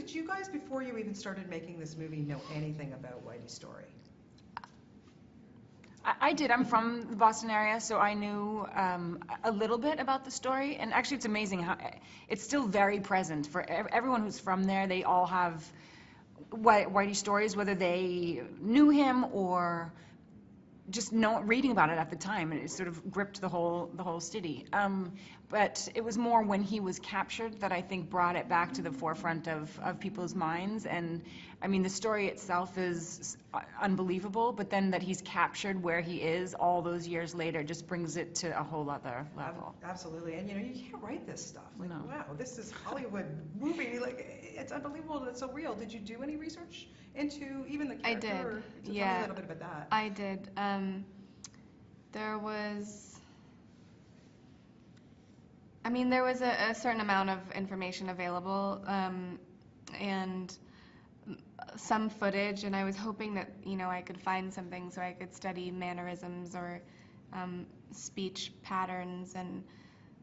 did you guys, before you even started making this movie, know anything about Whitey's story? I did. I'm from the Boston area, so I knew a little bit about the story. And actually, it's amazing how it's still very present for everyone who's from there. They all have Whitey stories, whether they knew him or just reading about it at the time, and it sort of gripped the whole city. But it was more when he was captured that I think brought it back to the forefront of people's minds. And I mean, the story itself is unbelievable, but then that he's captured where he is all those years later just brings it to a whole other level. Absolutely. And you can't write this stuff. Like, no. Wow, this is Hollywood movie. Like, it's unbelievable that it's so real. Did you do any research into even the character? I did. Tell me a little bit about that. I did. There was a certain amount of information available, and some footage, and I was hoping that, I could find something so I could study mannerisms or speech patterns,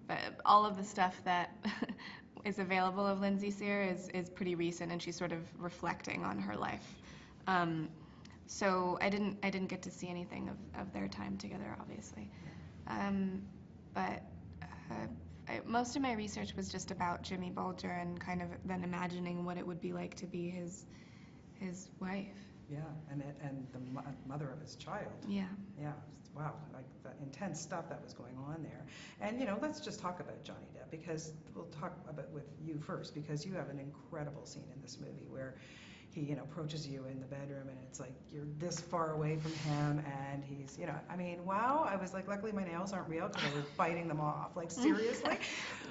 but all of the stuff that is available of Lindsey Sear is pretty recent, and she's sort of reflecting on her life. So I didn't get to see anything of their time together, obviously. But most of my research was just about Jimmy Bulger and kind of then imagining what it would be like to be his wife. Yeah, and the mother of his child. Yeah. Yeah. Wow, like the intense stuff that was going on there. And let's just talk about Johnny Depp, because we'll talk about with you first, because you have an incredible scene in this movie where he approaches you in the bedroom, and it's like you're this far away from him, and he's wow. I was like, luckily my nails aren't real because I was biting them off. Like, seriously.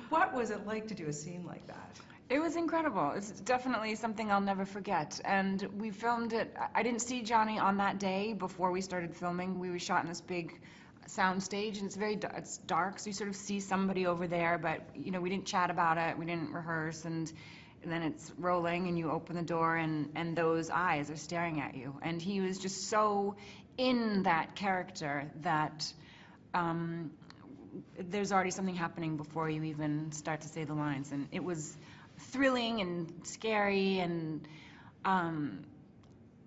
What was it like to do a scene like that? It was incredible. It's definitely something I'll never forget. And we filmed it. I didn't see Johnny on that day before we started filming. We were shot in this big sound stage, and it's dark, so you sort of see somebody over there, but we didn't chat about it. We didn't rehearse, and then it's rolling, and you open the door, and those eyes are staring at you. And he was just so in that character that there's already something happening before you even start to say the lines. And it was thrilling and scary, and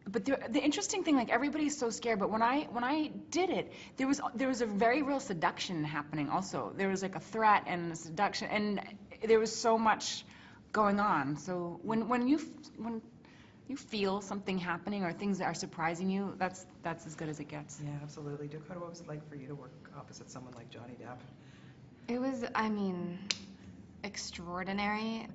but the interesting thing, like, everybody's so scared, but when I did it, there was a very real seduction happening also. There was like a threat and a seduction, and there was so much going on. So when you feel something happening or things that are surprising you, that's as good as it gets. Yeah, absolutely. Dakota, what was it like for you to work opposite someone like Johnny Depp? It was, extraordinary.